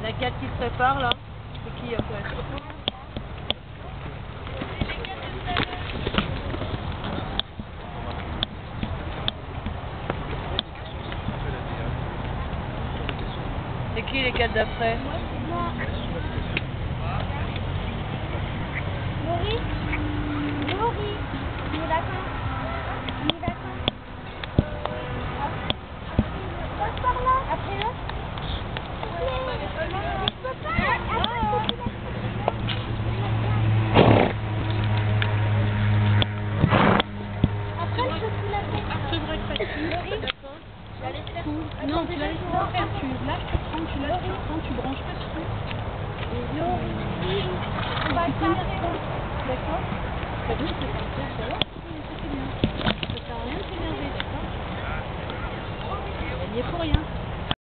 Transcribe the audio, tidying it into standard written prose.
La 4 qui se prépare là. C'est qui après? C'est qui les 4 d'après? Moi. Laurie. Laurie. On est d'accord. On est d'accord. Passe par là. Après là. Je peux pas. Après, je peux plus la faire. C'est vrai que Laurie. tu la laisses faire. Non, tu la laisses pas faire. Tu lâches, tu prends, tu lâches, tu prends, tu branches pas dessus. Laurie. On va le faire. D'accord? Pas de c'est comme ça, ça va? Oui, ça c'est bien. Ça sert à rien de s'énerver, d'accord? Il n'y est pour rien.